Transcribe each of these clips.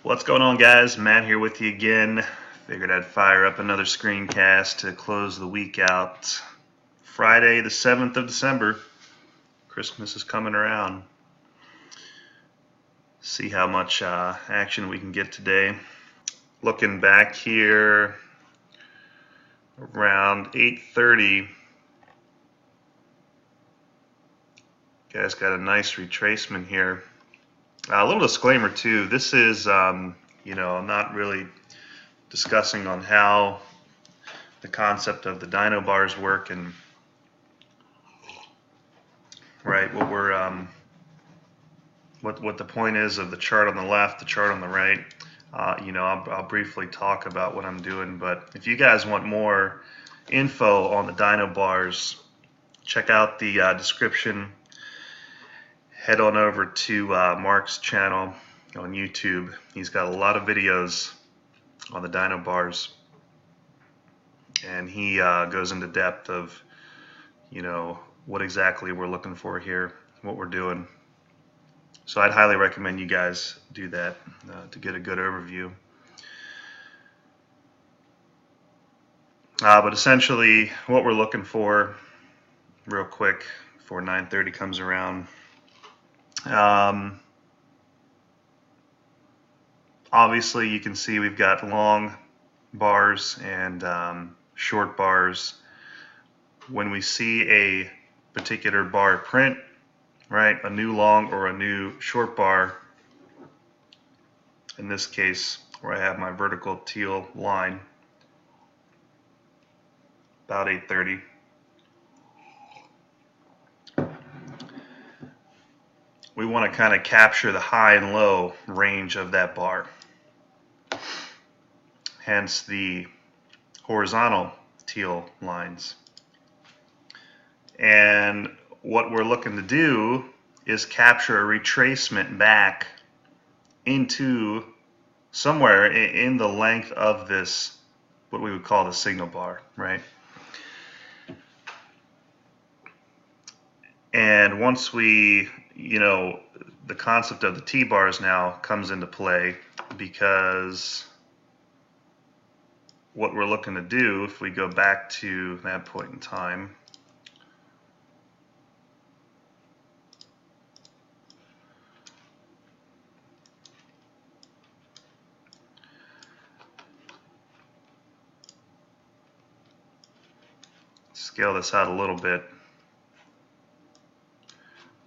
What's going on, guys? Matt here with you again. Figured I'd fire up another screencast to close the week out. Friday the 7th of December. Christmas is coming around. See how much action we can get today. Looking back here around 8:30. Guys got a nice retracement here. A little disclaimer too, this is, I'm not really discussing on how the concept of the DynoBars work and what we're what the point is of the chart on the left, the chart on the right. I'll briefly talk about what I'm doing, but if you guys want more info on the DynoBars, check out the description. Head on over to Mark's channel on YouTube. He's got a lot of videos on the DynoBars, and he goes into depth of what exactly we're looking for here, what we're doing. So I'd highly recommend you guys do that to get a good overview. But essentially what we're looking for, real quick before 9:30 comes around, obviously you can see we've got long bars and short bars. When we see a particular bar print, right, a new long or a new short bar, in this case where I have my vertical teal line, about 8:30. We want to kind of capture the high and low range of that bar, hence the horizontal teal lines. And what we're looking to do is capture a retracement back into somewhere in the length of this, what we would call the signal bar, right? And once we, the concept of the T-bars now comes into play, because what we're looking to do, if we go back to that point in time, scale this out a little bit.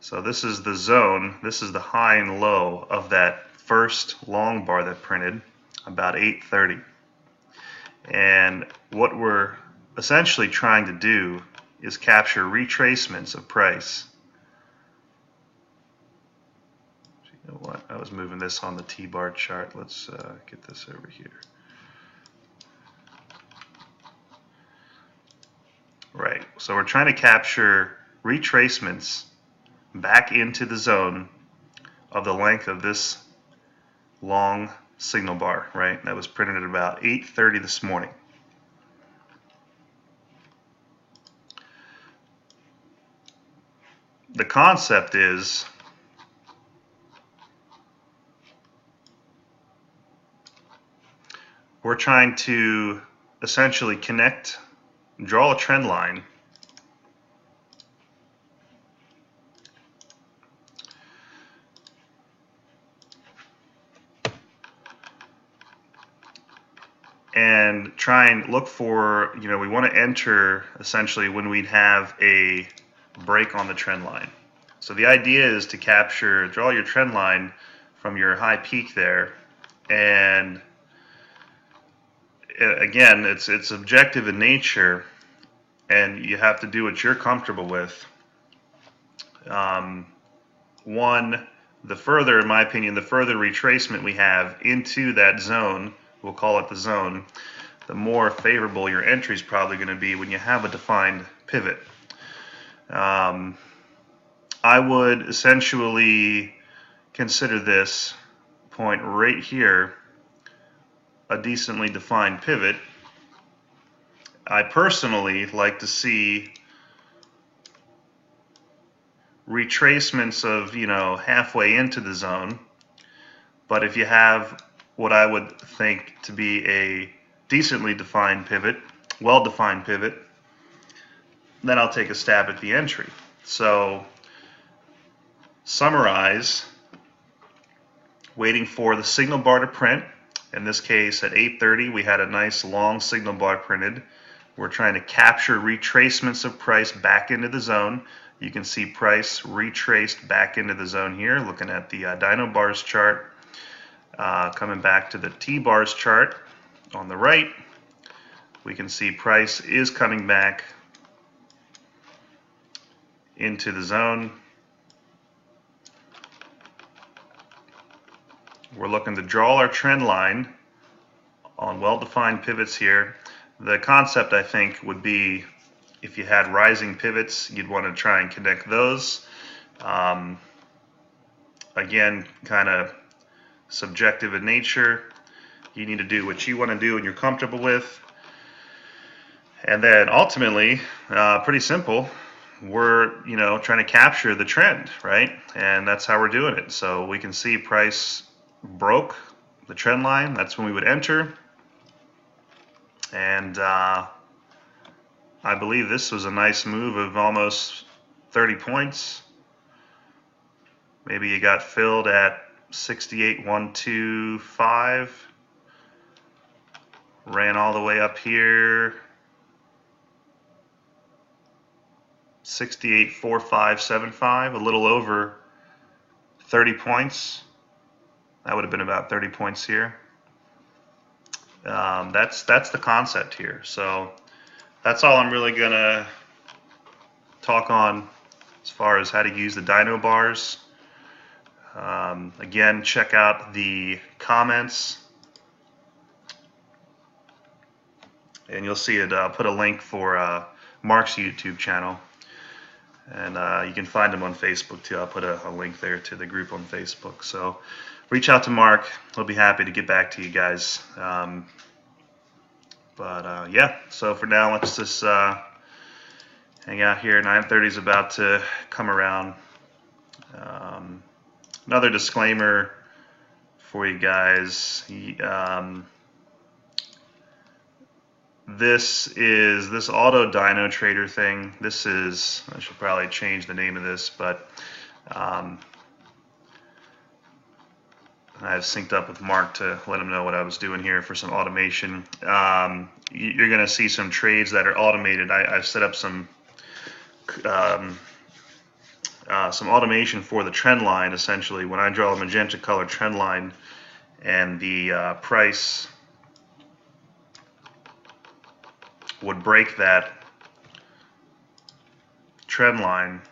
So this is the zone, this is the high and low of that first long bar that printed about 8:30. And what we're essentially trying to do is capture retracements of price. You know what, I was moving this on the T-bar chart. Let's get this over here. Right, so we're trying to capture retracements back into the zone of the length of this long signal bar, right? That was printed at about 8:30 this morning. The concept is we're trying to essentially draw a trend line and try and look for, we want to enter essentially when we'd have a break on the trend line. So the idea is to draw your trend line from your high peak there, and again, it's subjective in nature, and you have to do what you're comfortable with. The further, in my opinion, the further retracement we have into that zone, we'll call it the zone, the more favorable your entry is probably going to be when you have a defined pivot. I would essentially consider this point right here a decently defined pivot. I personally like to see retracements of halfway into the zone, but if you have what I would think to be a decently defined pivot, well-defined pivot. Then I'll take a stab at the entry. So summarize, waiting for the signal bar to print. In this case, at 8:30, we had a nice long signal bar printed. We're trying to capture retracements of price back into the zone. You can see price retraced back into the zone here, looking at the DynoBar's chart. Coming back to the T-Bar's chart on the right, we can see price is coming back into the zone. We're looking to draw our trend line on well-defined pivots here. The concept, I think, would be if you had rising pivots, you'd want to try and connect those. Again, kind of subjective in nature. You need to do what you want to do and you're comfortable with. And then ultimately, pretty simple, we're trying to capture the trend, right? And that's how we're doing it. So we can see price broke the trend line. That's when we would enter. And I believe this was a nice move of almost 30 points. Maybe you got filled at 68,125. Ran all the way up here. 68,4575, a little over 30 points. That would have been about 30 points here. That's the concept here. So that's all I'm really gonna talk on as far as how to use the DynoBars. Again, check out the comments, and you'll see it. Put a link for Mark's YouTube channel. And you can find him on Facebook too. I'll put a link there to the group on Facebook. So reach out to Mark. He'll be happy to get back to you guys. Yeah, so for now, let's just hang out here. 9:30 is about to come around. Another disclaimer for you guys. This auto dyno trader thing. I should probably change the name of this, but I've synced up with Mark to let him know what I was doing here for some automation. You're going to see some trades that are automated. I've set up some automation for the trend line. Essentially, when I draw a magenta color trend line and the price would break that trend line,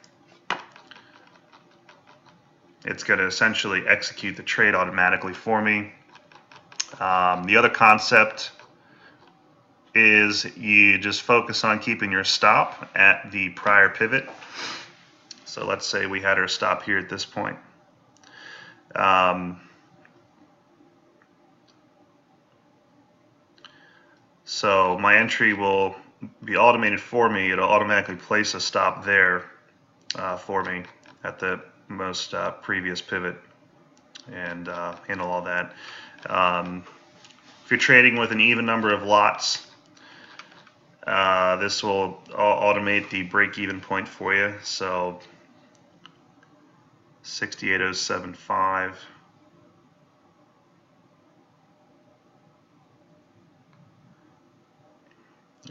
it's going to essentially execute the trade automatically for me. The other concept is you just focus on keeping your stop at the prior pivot. So let's say we had our stop here at this point. So my entry will be automated for me. It'll automatically place a stop there for me at the most previous pivot and handle all that. If you're trading with an even number of lots, this will automate the break-even point for you. So 68,075.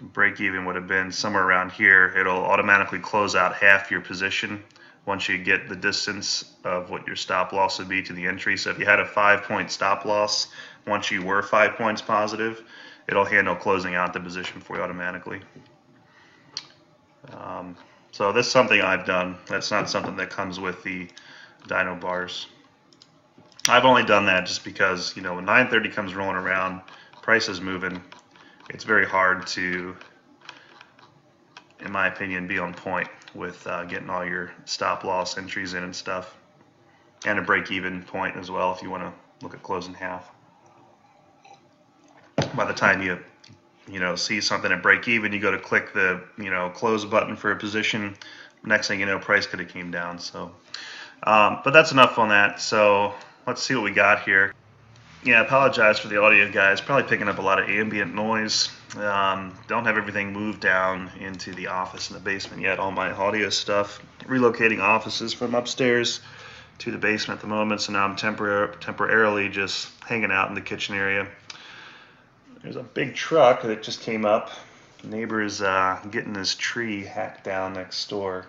Break-even would have been somewhere around here. It'll automatically close out half your position once you get the distance of what your stop loss would be to the entry. So if you had a 5-point stop loss, once you were 5 points positive, it'll handle closing out the position for you automatically. So this is something I've done. That's not something that comes with the DynoBars. I've only done that just because, when 9:30 comes rolling around, price is moving. It's very hard to, in my opinion, be on point with getting all your stop loss entries in and stuff, and a break-even point as well if you want to look at closing half. By the time you see something at break-even, you go to click the close button for a position. Next thing you know, price could have came down. So, but that's enough on that. So let's see what we got here. Yeah, I apologize for the audio, guys. Probably picking up a lot of ambient noise. Don't have everything moved down into the office in the basement yet. All my audio stuff. Relocating offices from upstairs to the basement at the moment, so now I'm temporarily just hanging out in the kitchen area. There's a big truck that just came up. The neighbor is getting this tree hacked down next door.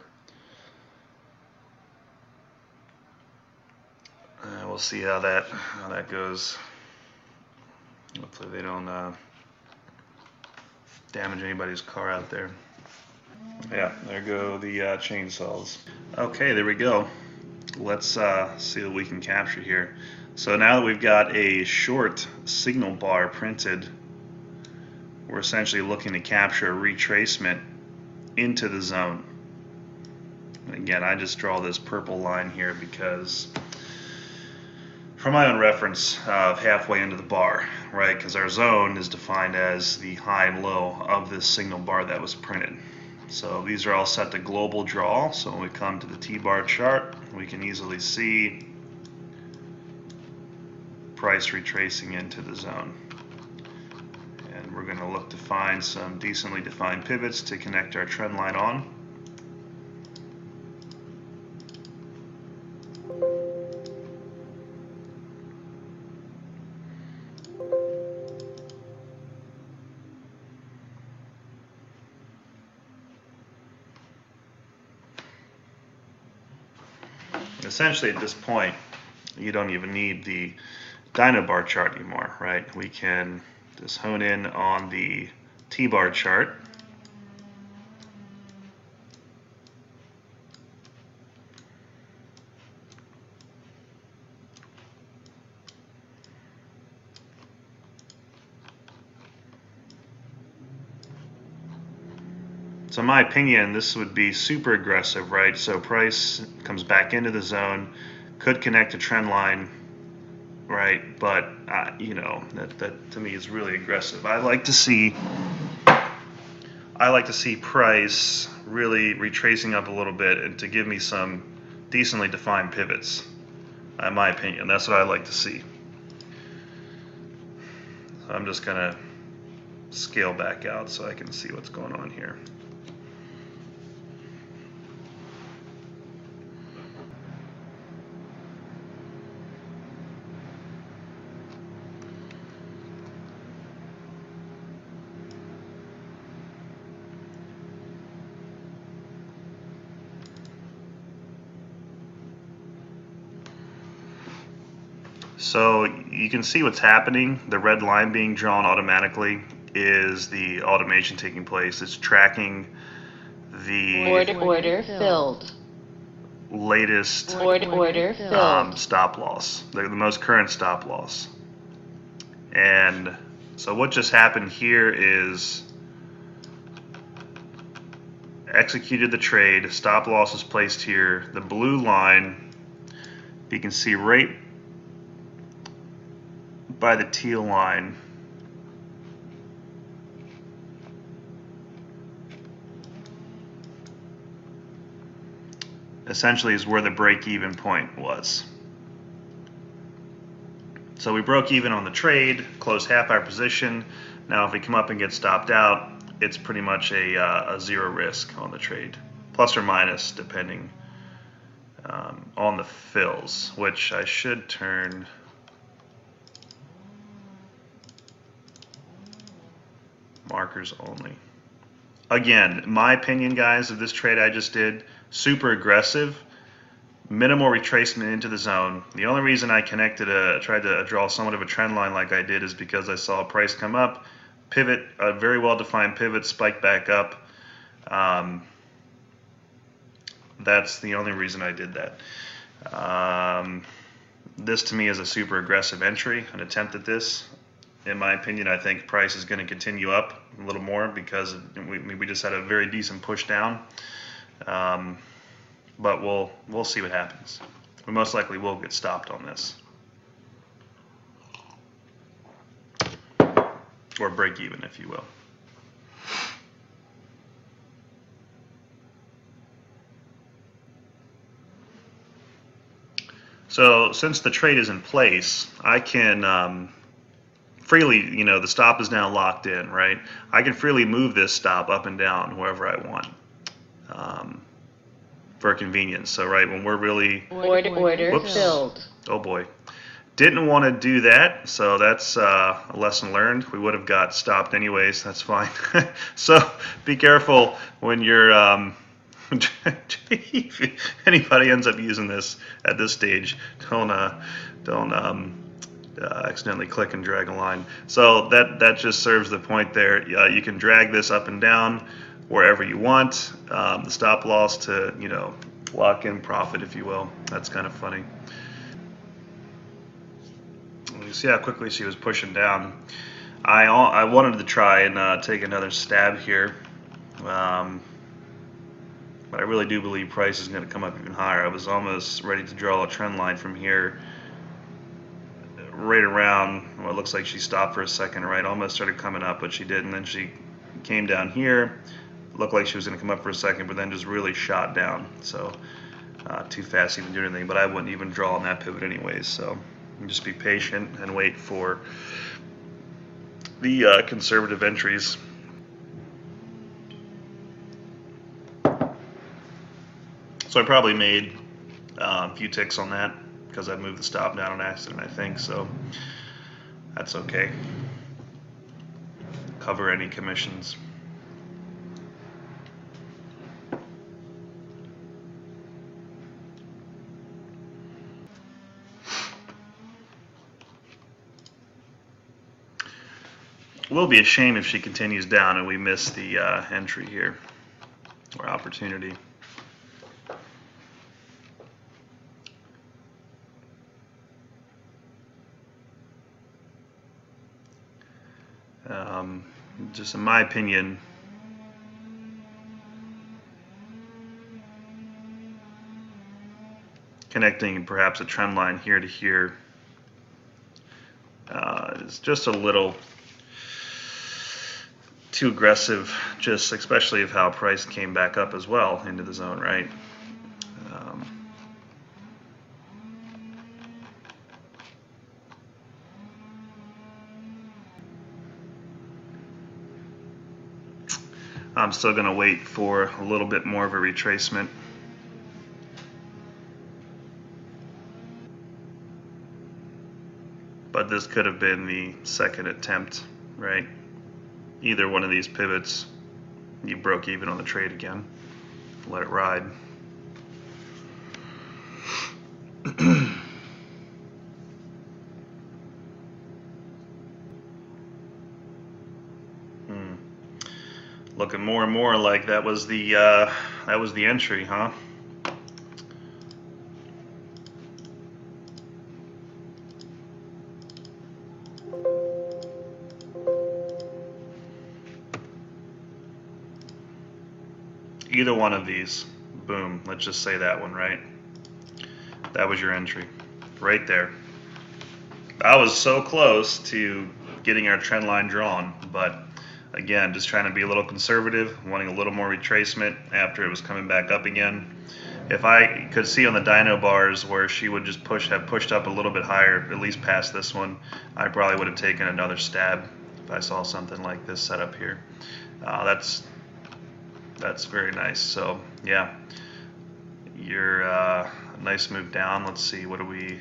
We'll see how that goes. Hopefully they don't damage anybody's car out there. Yeah, there go the chainsaws. Okay, there we go. Let's see what we can capture here. So now that we've got a short signal bar printed, we're essentially looking to capture a retracement into the zone. And again, I just draw this purple line here because for my own reference of halfway into the bar, right? Because our zone is defined as the high and low of this signal bar that was printed. So these are all set to global draw. So when we come to the T-bar chart, we can easily see price retracing into the zone. And we're going to look to find some decently defined pivots to connect our trend line on. Essentially at this point, you don't even need the DynoBar chart anymore, right? We can just hone in on the T-bar chart. So in my opinion, this would be super aggressive, right? So price comes back into the zone, could connect a trend line, right? But you know, that to me is really aggressive. I like to see price really retracing up a little bit and to give me some decently defined pivots. In my opinion, that's what I like to see. So I'm just gonna scale back out so I can see what's going on here. So you can see what's happening. The red line being drawn automatically is the automation taking place. It's tracking the Order filled. latest Order filled. stop loss, the most current stop loss. And so what just happened here is executed the trade, stop loss is placed here. The blue line, you can see right by the teal line, essentially is where the break-even point was. So we broke even on the trade, closed half our position. Now if we come up and get stopped out, it's pretty much a zero risk on the trade, plus or minus depending on the fills, which I should turn markers only. Again, my opinion, guys, of this trade I just did, super aggressive, minimal retracement into the zone. The only reason I tried to draw somewhat of a trend line like I did is because I saw a price come up, pivot, a very well defined pivot, spike back up. That's the only reason I did that. This to me is a super aggressive entry, an attempt at this. In my opinion, I think price is going to continue up a little more because we just had a very decent push down. But we'll see what happens. We most likely will get stopped on this, or break even, if you will. So since the trade is in place, I can freely, the stop is now locked in, right? I can freely move this stop up and down wherever I want for convenience. So right when we're really, Order whoops, filled. oh boy, didn't want to do that, so that's a lesson learned. We would have got stopped anyways, that's fine. So be careful when you're, if anybody ends up using this at this stage, don't accidentally click and drag a line. So that just serves the point there. You can drag this up and down wherever you want. The stop loss to, lock in profit, if you will. That's kind of funny. You see how quickly she was pushing down. I wanted to try and take another stab here, but I really do believe price is going to come up even higher. I was almost ready to draw a trend line from here right around, well, it looks like she stopped for a second, right? Almost started coming up, but she didn't. Then she came down here. Looked like she was going to come up for a second, but then just really shot down. So too fast to even do anything, but I wouldn't even draw on that pivot anyways. So just be patient and wait for the conservative entries. So I probably made a few ticks on that because I moved the stop down on accident, I think, so that's okay. Cover any commissions. It will be a shame if she continues down and we miss the entry here, or opportunity. Just in my opinion, connecting perhaps a trend line here to here is just a little too aggressive, just especially if how price came back up as well into the zone, right? I'm still going to wait for a little bit more of a retracement. But this could have been the second attempt, right? Either one of these pivots, you broke even on the trade again. Let it ride. Looking more and more like that was the entry, huh? Either one of these, boom, let's just say that one, right? That was your entry, right there. I was so close to getting our trend line drawn, but again, just trying to be a little conservative, wanting a little more retracement after it was coming back up again. If I could see on the DynoBars where she would just have pushed up a little bit higher, at least past this one, I probably would have taken another stab if I saw something like this set up here. That's very nice. So yeah, you're a nice move down. Let's see, what do we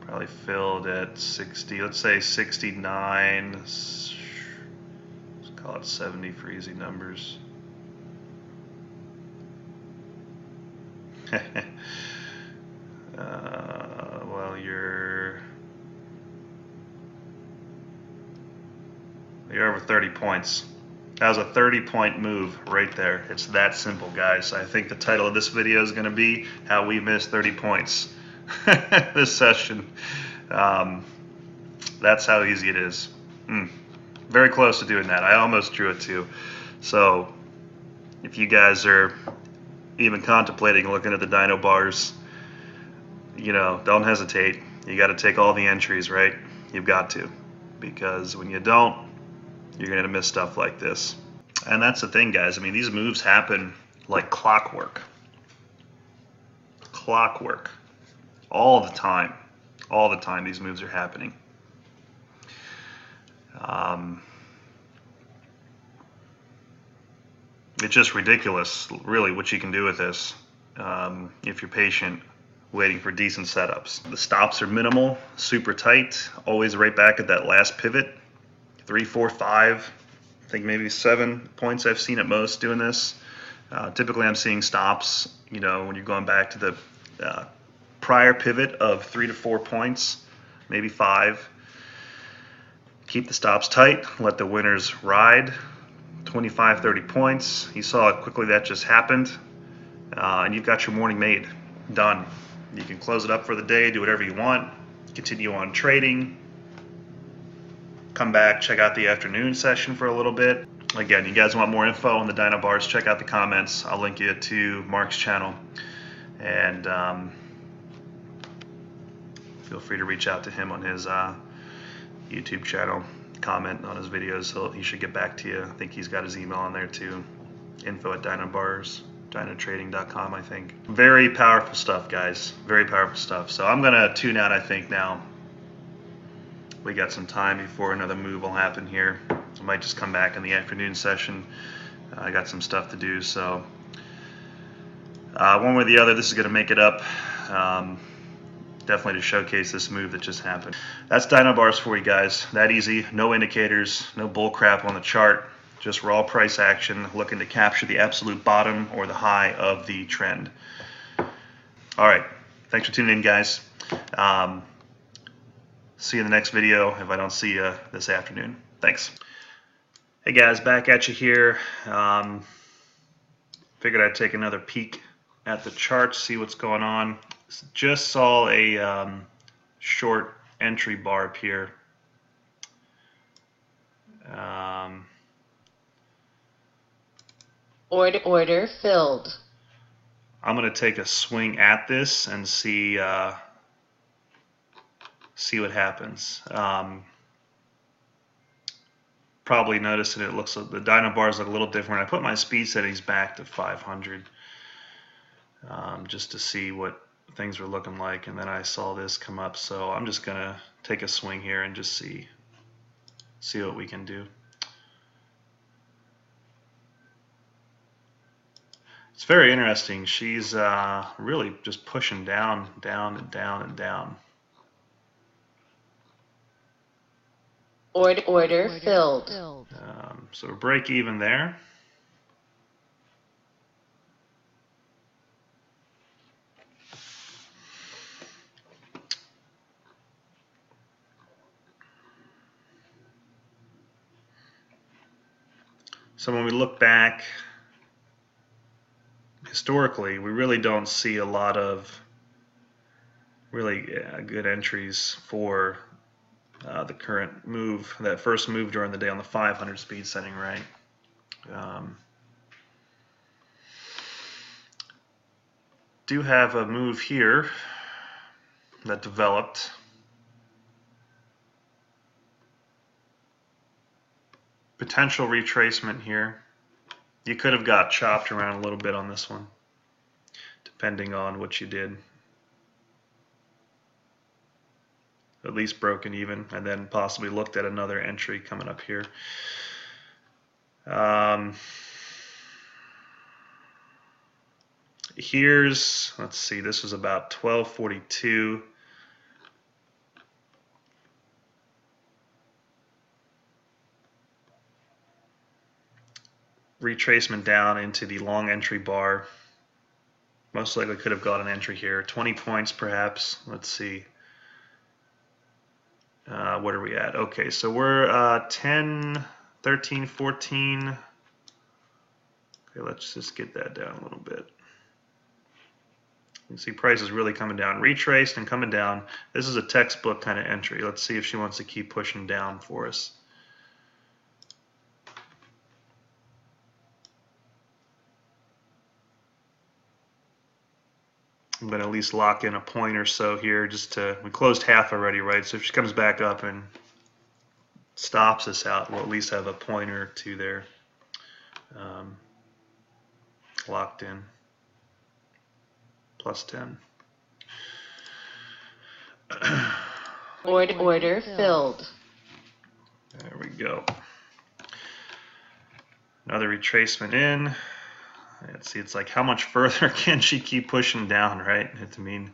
probably filled at 60? Let's say 69. Let's call it 70 for easy numbers. Well, you're over 30 points. That was a 30-point move right there. It's that simple, guys. I think the title of this video is going to be how we missed 30 points this session. That's how easy it is. Very close to doing that. I almost drew it too. So if you guys are even contemplating looking at the DynoBars, don't hesitate. You got to take all the entries, right? You've got to, because when you don't, you're going to miss stuff like this. And that's the thing, guys. I mean, these moves happen like clockwork. Clockwork. all the time. All the time these moves are happening. It's just ridiculous, really, what you can do with this if you're patient, waiting for decent setups. The stops are minimal, super tight, always right back at that last pivot. 3, 4, 5, I think maybe 7 points I've seen at most doing this. Typically I'm seeing stops, you know, when you're going back to the prior pivot of 3 to 4 points, maybe 5. Keep the stops tight, let the winners ride. 25, 30 points. You saw how quickly that just happened. And you've got your morning made. Done. You can close it up for the day, do whatever you want, continue on trading, come back, check out the afternoon session for a little bit. Again, you guys want more info on the DynoBars, check out the comments. I'll link you to Mark's channel. And feel free to reach out to him on his YouTube channel. Comment on his videos. He should get back to you. I think he's got his email on there too. info@DynoBars, dynotrading.com, I think. Very powerful stuff, guys. Very powerful stuff. So I'm gonna tune out, I think, now. We got some time before another move will happen here. I might just come back in the afternoon session. I got some stuff to do, so one way or the other, this is gonna make it up. Definitely to showcase this move that just happened. That's DynoBars for you guys. That easy. No indicators, no bull crap on the chart. Just raw price action, looking to capture the absolute bottom or the high of the trend. All right. Thanks for tuning in, guys. See you in the next video if I don't see you this afternoon. Thanks. Hey guys, back at you here. Figured I'd take another peek at the charts, see what's going on. Just saw a short entry bar appear. Order filled. I'm going to take a swing at this and see what happens. Probably noticing it looks like the DynoBars look a little different. I put my speed settings back to 500 just to see what things were looking like, and then I saw this come up, so I'm just gonna take a swing here and just see what we can do. It's very interesting. She's really just pushing down, down, and down, and down. Order filled. So we're break even there. So when we look back historically, we really don't see a lot of really good entries for the current move, that first move during the day on the 500 speed setting, right? Do have a move here that developed. Potential retracement here. You could have got chopped around a little bit on this one, depending on what you did. At least broken even, and then possibly looked at another entry coming up here. Here's, let's see, this was about 1242. Retracement down into the long entry bar. Most likely could have got an entry here. 20 points perhaps. Let's see. What are we at? Okay, so we're 10, 13, 14. Okay, let's just get that down a little bit. You can see price is really coming down. Retraced and coming down. This is a textbook kind of entry. Let's see if she wants to keep pushing down for us. I'm going to at least lock in a point or so here just to, we closed half already, right? So if she comes back up and stops us out, we'll at least have a point or two there locked in. Plus 10. Order filled. There we go. Another retracement in. Let's see, it's like how much further can she keep pushing down, right? I mean,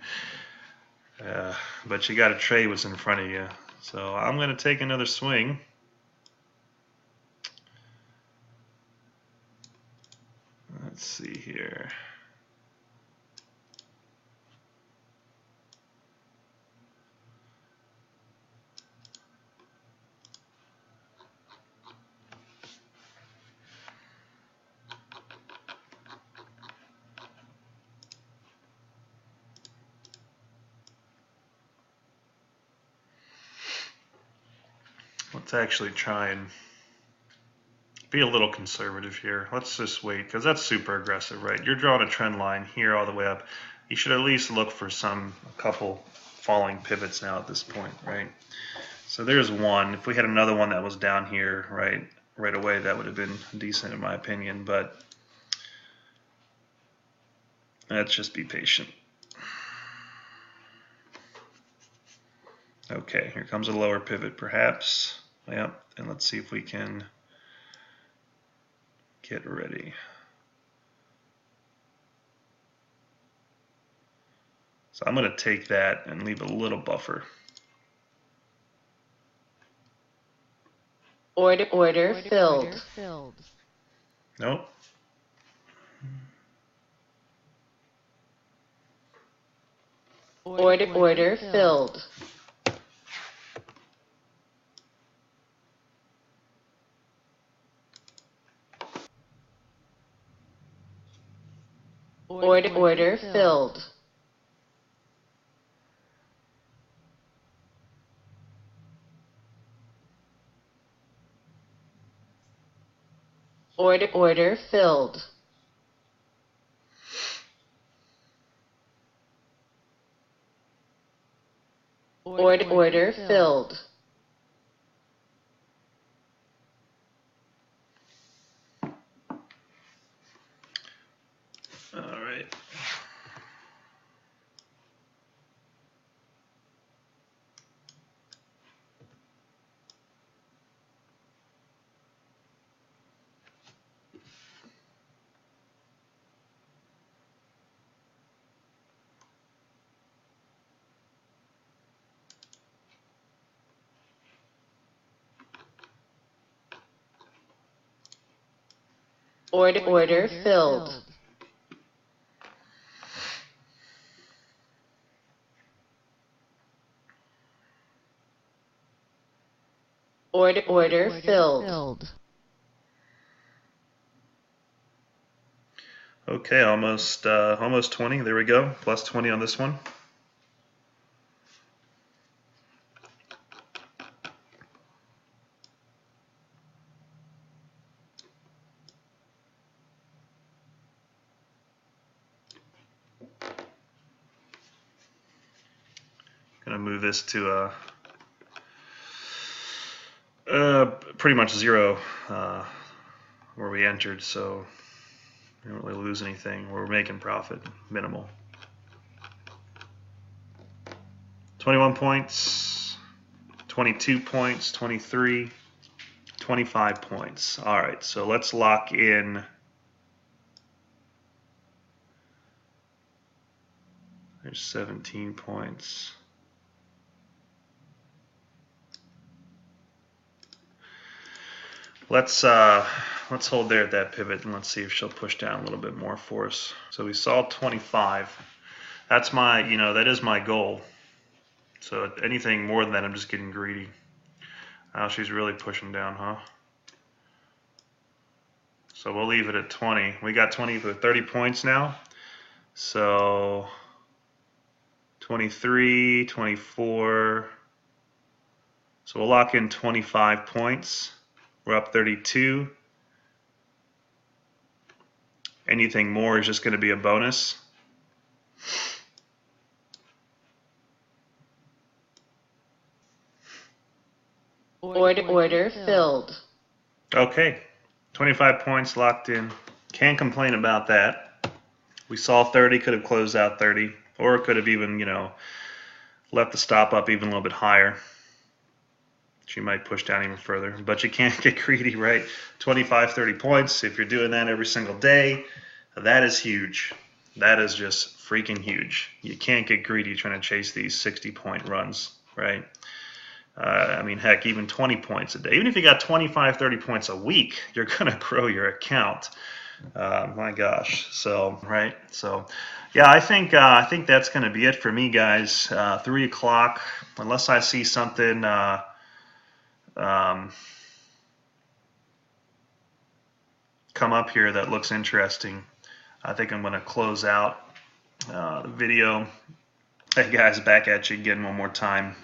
but you got a tray was in front of you. So I'm going to take another swing. Let's see here. Let's actually try and be a little conservative here. Let's just wait, because that's super aggressive, right? You're drawing a trend line here all the way up. You should at least look for a couple falling pivots now at this point, right? So there's one. If we had another one that was down here, right away, that would have been decent in my opinion, but let's just be patient. Okay, here comes a lower pivot perhaps. Yep, and let's see if we can get ready. So I'm going to take that and leave a little buffer. Order filled. Nope. Order filled. Order filled. Order filled. Order filled. All right. Order filled. Order filled. Okay, almost 20. There we go. Plus 20 on this one. Gonna move this to pretty much zero where we entered, so we don't really lose anything. We're making profit, minimal. 21 points, 22 points, 23, 25 points. All right, so let's lock in. There's 17 points. Let's hold there at that pivot and let's see if she'll push down a little bit more for us. So we saw 25. That's my, that is my goal. So anything more than that, I'm just getting greedy. Now she's really pushing down, huh? So we'll leave it at 20. We got 20 for 30 points now. So 23, 24. So we'll lock in 25 points. We're up 32. Anything more is just going to be a bonus. Order filled. Okay, 25 points locked in. Can't complain about that. We saw 30, could have closed out 30, or it could have even, left the stop up even a little bit higher. She might push down even further, but you can't get greedy, right? 25, 30 points. If you're doing that every single day, that is huge. That is just freaking huge. You can't get greedy trying to chase these 60-point runs, right? I mean, heck, even 20 points a day. Even if you got 25, 30 points a week, you're going to grow your account. My gosh. So, right. So, yeah, I think that's going to be it for me, guys. 3 o'clock, unless I see something come up here that looks interesting, I think I'm going to close out the video. Hey, guys, back at you again one more time.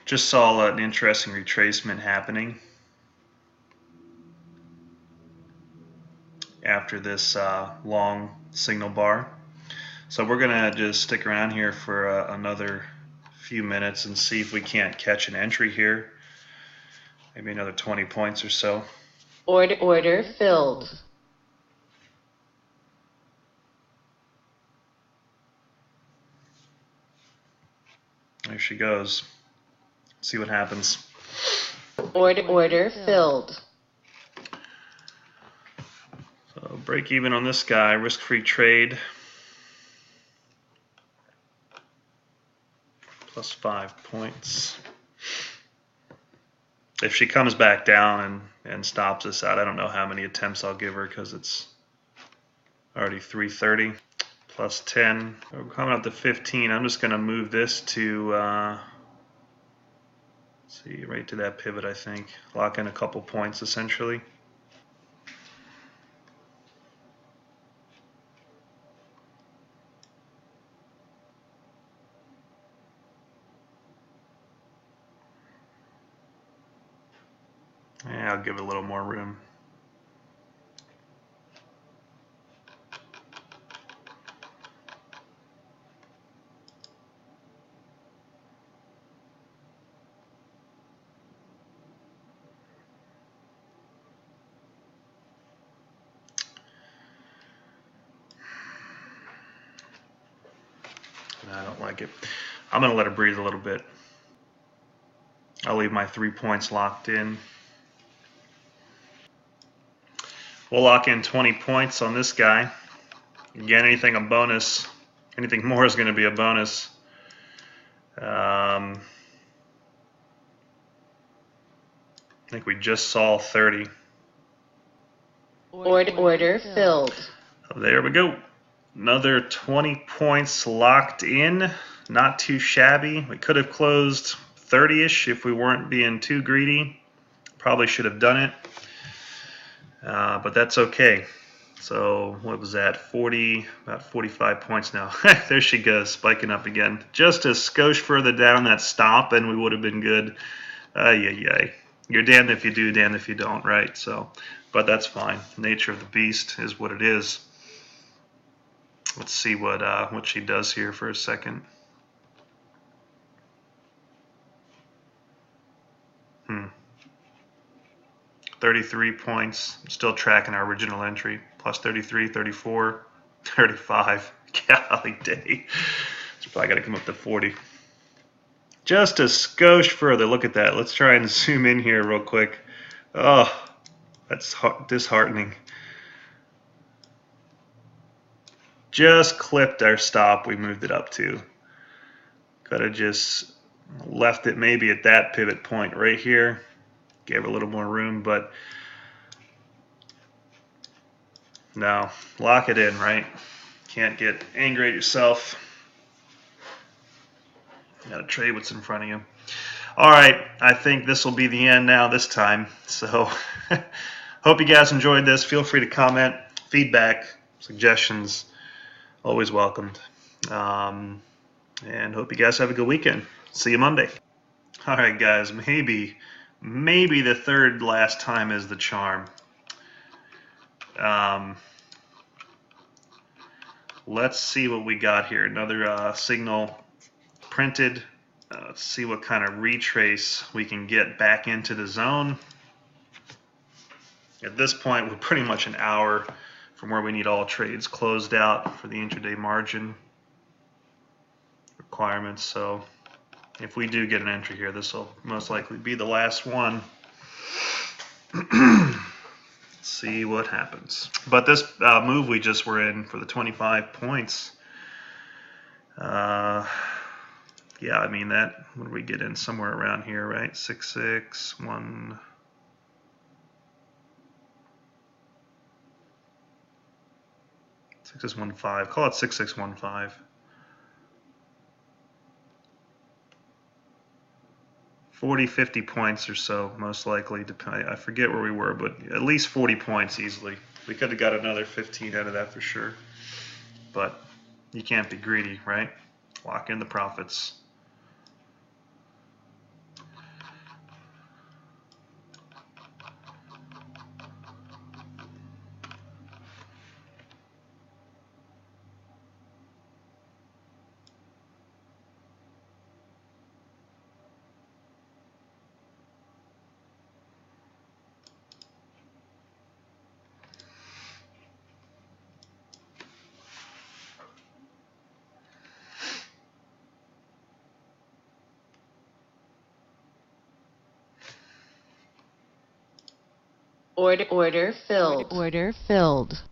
Just saw an interesting retracement happening after this long signal bar. So we're going to just stick around here for another few minutes and see if we can't catch an entry here. Maybe another 20 points or so. Order filled. There she goes. See what happens. Order filled. So break even on this guy, risk-free trade. Plus 5 points. If she comes back down and stops us out, I don't know how many attempts I'll give her because it's already 330. Plus 10. We're coming up to 15. I'm just going to move this to, see, right to that pivot, I think. Lock in a couple points, essentially. Yeah, I'll give it a little more room. I don't like it. I'm going to let it breathe a little bit. I'll leave my 3 points locked in. We'll lock in 20 points on this guy. Again, anything a bonus. Anything more is going to be a bonus. I think we just saw 30. Order filled. There we go. Another 20 points locked in. Not too shabby. We could have closed 30-ish if we weren't being too greedy. Probably should have done it. But that's okay. So what was that? About 45 points now. There she goes, spiking up again. Just a skosh further down that stop, and we would have been good. You're damned if you do, damned if you don't, right? So, but that's fine. Nature of the beast is what it is. Let's see what she does here for a second. 33 points. Still tracking our original entry. Plus 33, 34, 35. Golly day. So probably got to come up to 40. Just a skosh further. Look at that. Let's try and zoom in here real quick. Oh, that's disheartening. Just clipped our stop we moved it up to. Could have just left it maybe at that pivot point right here. Gave her a little more room, but no. Lock it in, right? Can't get angry at yourself. You gotta trade what's in front of you. All right, I think this will be the end now this time. So hope you guys enjoyed this. Feel free to comment, feedback, suggestions, always welcomed. And hope you guys have a good weekend. See you Monday. All right, guys, maybe the third last time is the charm. Let's see what we got here. Another signal printed. Let's see what kind of retrace we can get back into the zone. At this point, we're pretty much an hour from where we need all trades closed out for the intraday margin. requirements. So if we do get an entry here, this will most likely be the last one. See what happens. But this move we just were in for the 25 points, yeah, I mean that, when we get in somewhere around here, right? 6 6 1. 6 6 1 5. Call it 6 6 1 5. 40, 50 points or so, most likely. I forget where we were, but at least 40 points easily. We could have got another 15 out of that for sure. But you can't be greedy, right? Lock in the profits. Order filled. Order filled.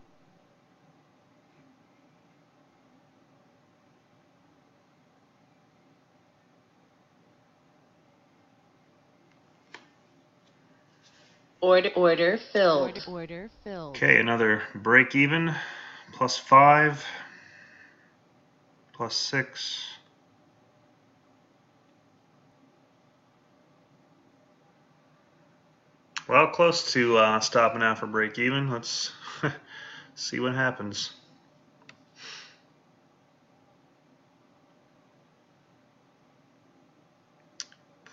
Order filled. Order filled. Okay, another break even. +5, +6. Well, close to stopping out for break even. Let's see what happens.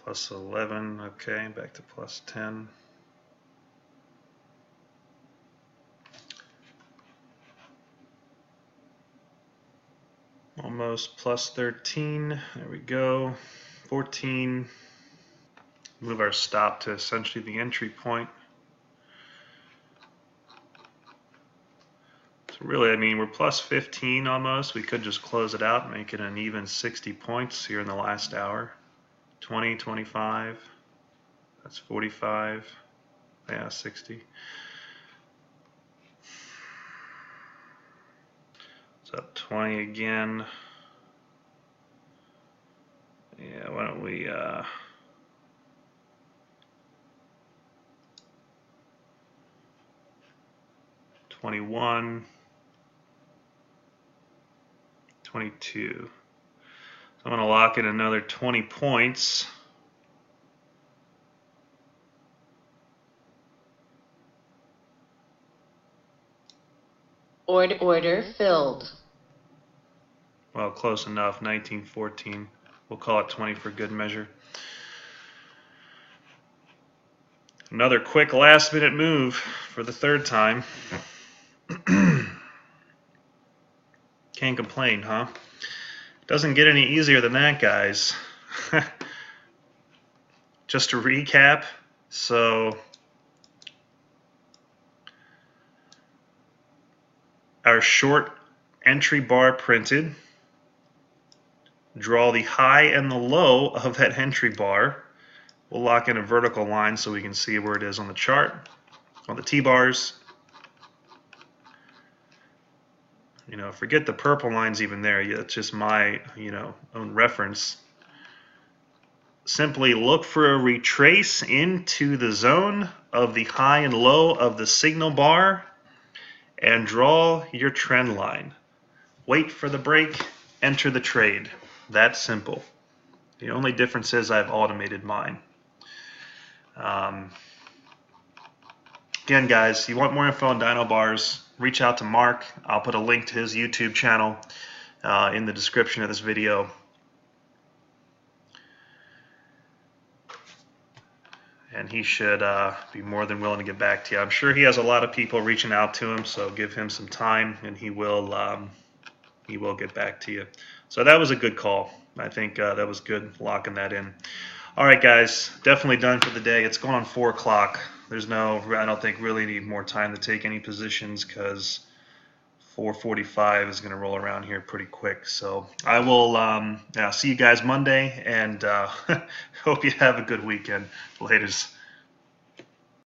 +11, okay, back to +10. Almost +13, there we go. 14. Move our stop to essentially the entry point. So really, I mean, we're +15 almost. We could just close it out and make it an even 60 points here in the last hour. 20, 25, that's 45, yeah, 60. So 20 again. Yeah, why don't we 21, 22. So I'm going to lock in another 20 points. Order filled. Well, close enough, 1914. We'll call it 20 for good measure. Another quick last minute move for the third time. Can't complain, huh? Doesn't get any easier than that, guys. Just to recap, so our short entry bar printed, draw the high and the low of that entry bar. We'll lock in a vertical line so we can see where it is on the chart, on the T-bars. You know, forget the purple lines even there. It's just my, own reference. Simply look for a retrace into the zone of the high and low of the signal bar and draw your trend line. Wait for the break, enter the trade. That simple. The only difference is I've automated mine. Again, guys, you want more info on DynoBars, reach out to Mark. I'll put a link to his YouTube channel in the description of this video. And he should be more than willing to get back to you. I'm sure he has a lot of people reaching out to him, so give him some time, and he will get back to you. So that was a good call. I think that was good, locking that in. All right, guys, definitely done for the day. It's going on 4 o'clock. I don't think really need more time to take any positions because 4:45 is going to roll around here pretty quick. So I will see you guys Monday, and hope you have a good weekend. Laters.